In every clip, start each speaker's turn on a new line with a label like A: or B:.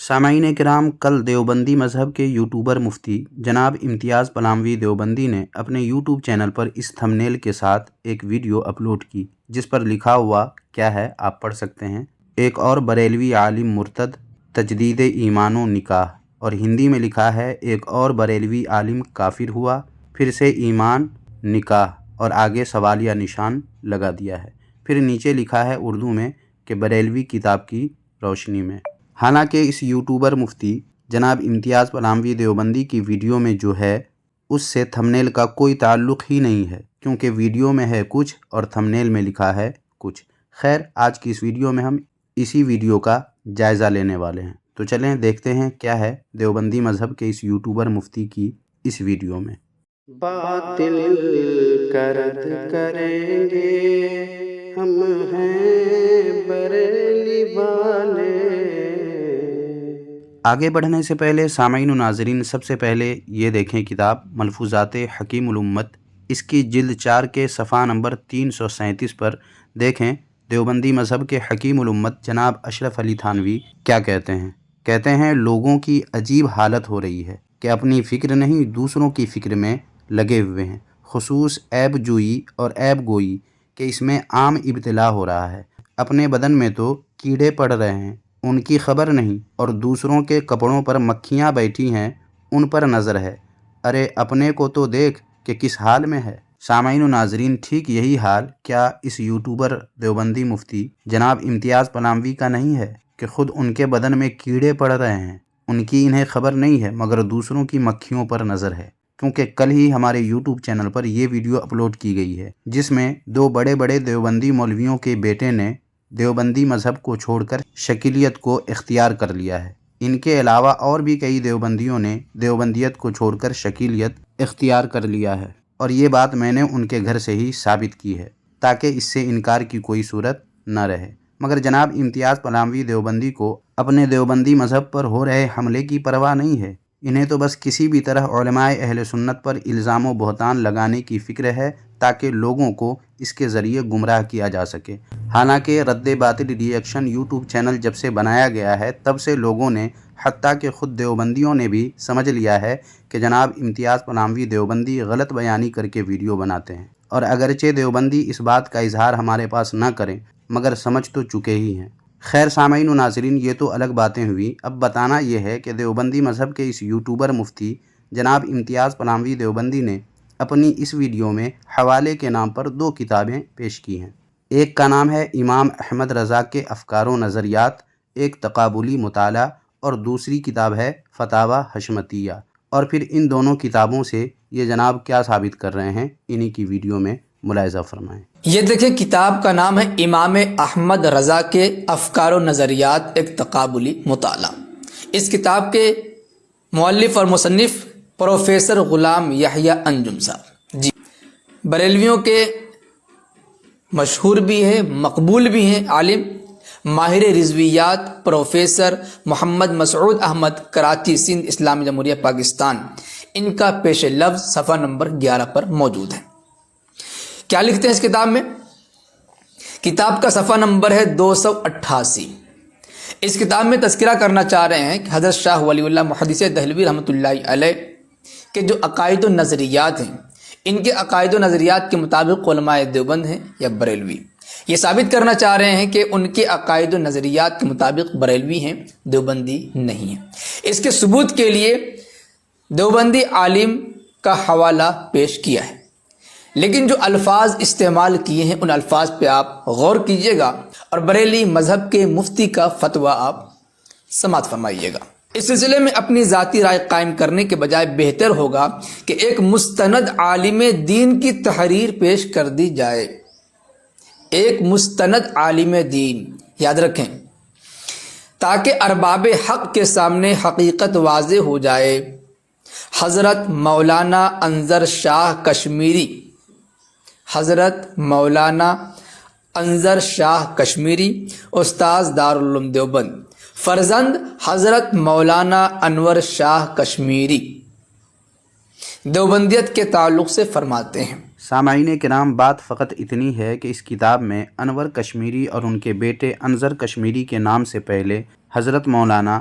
A: سامعین کرام، کل دیوبندی مذہب کے یوٹیوبر مفتی جناب امتیاز پلاموی دیوبندی نے اپنے یوٹیوب چینل پر اس تھمبنیل کے ساتھ ایک ویڈیو اپلوڈ کی جس پر لکھا ہوا کیا ہے آپ پڑھ سکتے ہیں۔ ایک اور بریلوی عالم مرتد، تجدید ایمان و نکاح، اور ہندی میں لکھا ہے ایک اور بریلوی عالم کافر ہوا، پھر سے ایمان نکاح، اور آگے سوالیہ نشان لگا دیا ہے۔ پھر نیچے لکھا ہے اردو میں کہ بریلوی کتاب کی روشنی میں۔ حالانکہ اس یوٹیوبر مفتی جناب امتیاز پلاموی دیوبندی کی ویڈیو میں جو ہے اس سے تھمبنیل کا کوئی تعلق ہی نہیں ہے، کیونکہ ویڈیو میں ہے کچھ اور تھمبنیل میں لکھا ہے کچھ۔ خیر، آج کی اس ویڈیو میں ہم اسی ویڈیو کا جائزہ لینے والے ہیں، تو چلیں دیکھتے ہیں کیا ہے دیوبندی مذہب کے اس یوٹیوبر مفتی کی اس ویڈیو میں۔
B: باطل کا رد کریں گے ہم ہیں بریلی والے۔
A: آگے بڑھنے سے پہلے سامعین و ناظرین، سب سے پہلے یہ دیکھیں کتاب ملفوظات حکیم الامت، اس کی جلد 4 کے صفحہ نمبر 337 پر دیکھیں دیوبندی مذہب کے حکیم الامت جناب اشرف علی تھانوی کیا کہتے ہیں۔ کہتے ہیں لوگوں کی عجیب حالت ہو رہی ہے کہ اپنی فکر نہیں دوسروں کی فکر میں لگے ہوئے ہیں، خصوص عیب جوئی اور عیب گوئی کہ اس میں عام ابتلا ہو رہا ہے۔ اپنے بدن میں تو کیڑے پڑ رہے ہیں، ان کی خبر نہیں، اور دوسروں کے کپڑوں پر مکھیاں بیٹھی ہیں، ان پر نظر ہے۔ ارے اپنے کو تو دیکھ کہ کس حال میں ہے۔ سامعین و ناظرین، ٹھیک یہی حال کیا اس یوٹیوبر دیوبندی مفتی جناب امتیاز پلاموی کا نہیں ہے کہ خود ان کے بدن میں کیڑے پڑ رہے ہیں، ان کی انہیں خبر نہیں ہے مگر دوسروں کی مکھیوں پر نظر ہے؟ کیونکہ کل ہی ہمارے یوٹیوب چینل پر یہ ویڈیو اپلوڈ کی گئی ہے جس میں 2 بڑے بڑے دیوبندی مولویوں کے بیٹے نے دیوبندی مذہب کو چھوڑ کر شکیلیت کو اختیار کر لیا ہے۔ ان کے علاوہ اور بھی کئی دیوبندیوں نے دیوبندیت کو چھوڑ کر شکیلیت اختیار کر لیا ہے، اور یہ بات میں نے ان کے گھر سے ہی ثابت کی ہے تاکہ اس سے انکار کی کوئی صورت نہ رہے۔ مگر جناب امتیاز پلاموی دیوبندی کو اپنے دیوبندی مذہب پر ہو رہے حملے کی پرواہ نہیں ہے۔ انہیں تو بس کسی بھی طرح علماء اہل سنت پر الزام و بہتان لگانے کی فکر ہے تاکہ لوگوں کو اس کے ذریعے گمراہ کیا جا سکے۔ حالانکہ رد باطل ری ایکشن یوٹیوب چینل جب سے بنایا گیا ہے تب سے لوگوں نے، حتیٰ کہ خود دیوبندیوں نے بھی سمجھ لیا ہے کہ جناب امتیاز پلاموی دیوبندی غلط بیانی کر کے ویڈیو بناتے ہیں، اور اگرچہ دیوبندی اس بات کا اظہار ہمارے پاس نہ کریں مگر سمجھ تو چکے ہی ہیں۔ خیر سامعین و ناظرین، یہ تو الگ باتیں ہوئی، اب بتانا یہ ہے کہ دیوبندی مذہب کے اس یوٹیوبر مفتی جناب امتیاز پلاموی دیوبندی نے اپنی اس ویڈیو میں حوالے کے نام پر 2 کتابیں پیش کی ہیں۔ ایک کا نام ہے امام احمد رضا کے افکار و نظریات، ایک تقابلی مطالعہ، اور دوسری کتاب ہے فتاوی حشمتیہ۔ اور پھر ان دونوں کتابوں سے یہ جناب کیا ثابت کر رہے ہیں، انہی کی ویڈیو میں ملاحظہ فرمائیں۔
C: یہ دیکھیں، کتاب کا نام ہے امام احمد رضا کے افکار و نظریات، ایک تقابلی مطالعہ۔ اس کتاب کے مؤلف اور مصنف پروفیسر غلام یحییٰ انجم صاحب جی، بریلویوں کے مشہور بھی ہیں، مقبول بھی ہیں عالم، ماہر رضویات پروفیسر محمد مسعود احمد، کراچی سندھ اسلامی جمہوریہ پاکستان۔ ان کا پیش لفظ صفحہ نمبر 11 پر موجود ہے۔ کیا لکھتے ہیں اس کتاب میں؟ کتاب کا صفحہ نمبر ہے 288۔ اس کتاب میں تذکرہ کرنا چاہ رہے ہیں کہ حضرت شاہ ولی اللہ محدث دہلوی رحمۃ اللہ علیہ کے جو عقائد و نظریات ہیں، ان کے عقائد و نظریات کے مطابق علماء دیوبند ہیں یا بریلوی، یہ ثابت کرنا چاہ رہے ہیں کہ ان کے عقائد و نظریات کے مطابق بریلوی ہیں، دیوبندی نہیں ہیں۔ اس کے ثبوت کے لیے دیوبندی عالم کا حوالہ پیش کیا ہے، لیکن جو الفاظ استعمال کیے ہیں ان الفاظ پہ آپ غور کیجئے گا اور بریلی مذہب کے مفتی کا فتویٰ آپ سماعت فرمائیے گا۔ اس سلسلے میں اپنی ذاتی رائے قائم کرنے کے بجائے بہتر ہوگا کہ ایک مستند عالم دین کی تحریر پیش کر دی جائے۔ ایک مستند عالم دین، یاد رکھیں، تاکہ ارباب حق کے سامنے حقیقت واضح ہو جائے۔ حضرت مولانا انظر شاہ کشمیری، حضرت مولانا انظر شاہ کشمیری استاذ دارالعلوم دیوبند، فرزند حضرت مولانا انور شاہ کشمیری، دیوبندیت کے تعلق سے فرماتے ہیں۔
A: سامعین کرام، بات فقط اتنی ہے کہ اس کتاب میں انور کشمیری اور ان کے بیٹے انظر کشمیری کے نام سے پہلے حضرت مولانا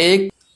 C: 1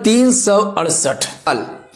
C: 368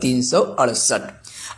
C: 368।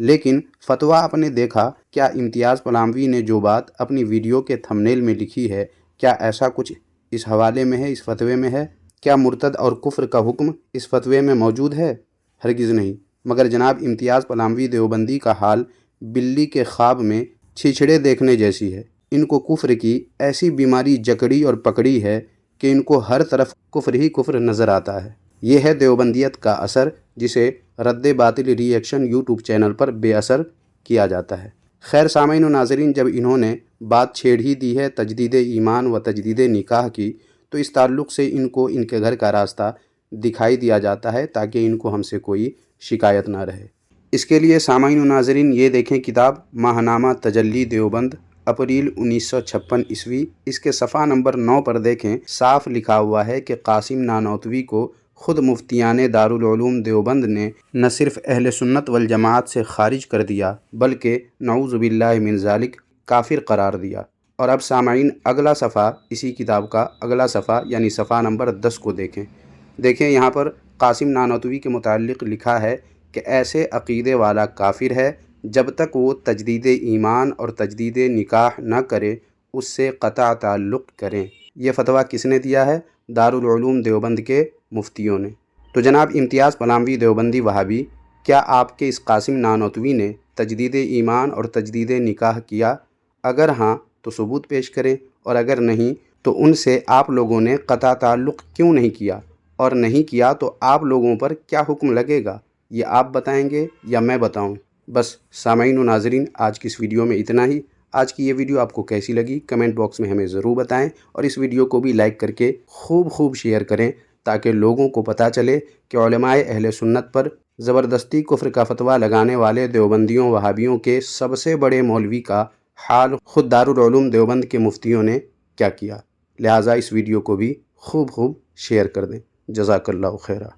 A: لیکن فتویٰ آپ نے دیکھا، کیا امتیاز پلاموی نے جو بات اپنی ویڈیو کے تھمبنیل میں لکھی ہے، کیا ایسا کچھ اس حوالے میں ہے، اس فتوے میں ہے؟ کیا مرتد اور کفر کا حکم اس فتوے میں موجود ہے؟ ہرگز نہیں۔ مگر جناب امتیاز پلاموی دیوبندی کا حال بلی کے خواب میں چھچھڑے دیکھنے جیسی ہے۔ ان کو کفر کی ایسی بیماری جکڑی اور پکڑی ہے کہ ان کو ہر طرف کفر ہی کفر نظر آتا ہے۔ یہ ہے دیوبندیت کا اثر، جسے رد باطل ری ایکشن یوٹیوب چینل پر بے اثر کیا جاتا ہے۔ خیر سامعین و ناظرین، جب انہوں نے بات چھیڑ ہی دی ہے تجدید ایمان و تجدید نکاح کی، تو اس تعلق سے ان کو ان کے گھر کا راستہ دکھائی دیا جاتا ہے تاکہ ان کو ہم سے کوئی شکایت نہ رہے۔ اس کے لیے سامعین و ناظرین یہ دیکھیں کتاب ماہنامہ تجلی دیوبند اپریل 1956 عیسوی۔ اس کے صفحہ نمبر 9 پر دیکھیں، صاف لکھا ہوا ہے کہ قاسم نانوتوی کو خود مفتیان دارالعلوم دیوبند نے نہ صرف اہل سنت والجماعت سے خارج کر دیا بلکہ نعوذ باللہ من ذالک کافر قرار دیا۔ اور اب سامعین اگلا صفحہ، اسی کتاب کا اگلا صفحہ یعنی صفحہ نمبر 10 کو دیکھیں یہاں پر قاسم نانوتوی کے متعلق لکھا ہے کہ ایسے عقیدے والا کافر ہے جب تک وہ تجدید ایمان اور تجدید نکاح نہ کرے اس سے قطع تعلق کریں۔ یہ فتویٰ کس نے دیا ہے؟ دارالعلوم دیوبند کے مفتیوں نے۔ تو جناب امتیاز پلاموی دیوبندی وہابی، کیا آپ کے اس قاسم نانوتوی نے تجدید ایمان اور تجدید نکاح کیا؟ اگر ہاں تو ثبوت پیش کریں، اور اگر نہیں تو ان سے آپ لوگوں نے قطع تعلق کیوں نہیں کیا؟ اور نہیں کیا تو آپ لوگوں پر کیا حکم لگے گا؟ یہ آپ بتائیں گے یا میں بتاؤں؟ بس سامعین و ناظرین، آج کی اس ویڈیو میں اتنا ہی۔ آج کی یہ ویڈیو آپ کو کیسی لگی کمنٹ باکس میں ہمیں ضرور بتائیں، اور اس ویڈیو کو بھی لائک کر کے خوب شیئر کریں تاکہ لوگوں کو پتہ چلے کہ علماء اہل سنت پر زبردستی کفر کا فتویٰ لگانے والے دیوبندیوں وہابیوں کے سب سے بڑے مولوی کا حال خود دارالعلوم دیوبند کے مفتیوں نے کیا کیا۔ لہٰذا اس ویڈیو کو بھی خوب شیئر کر دیں۔ جزاک اللہ خیرہ۔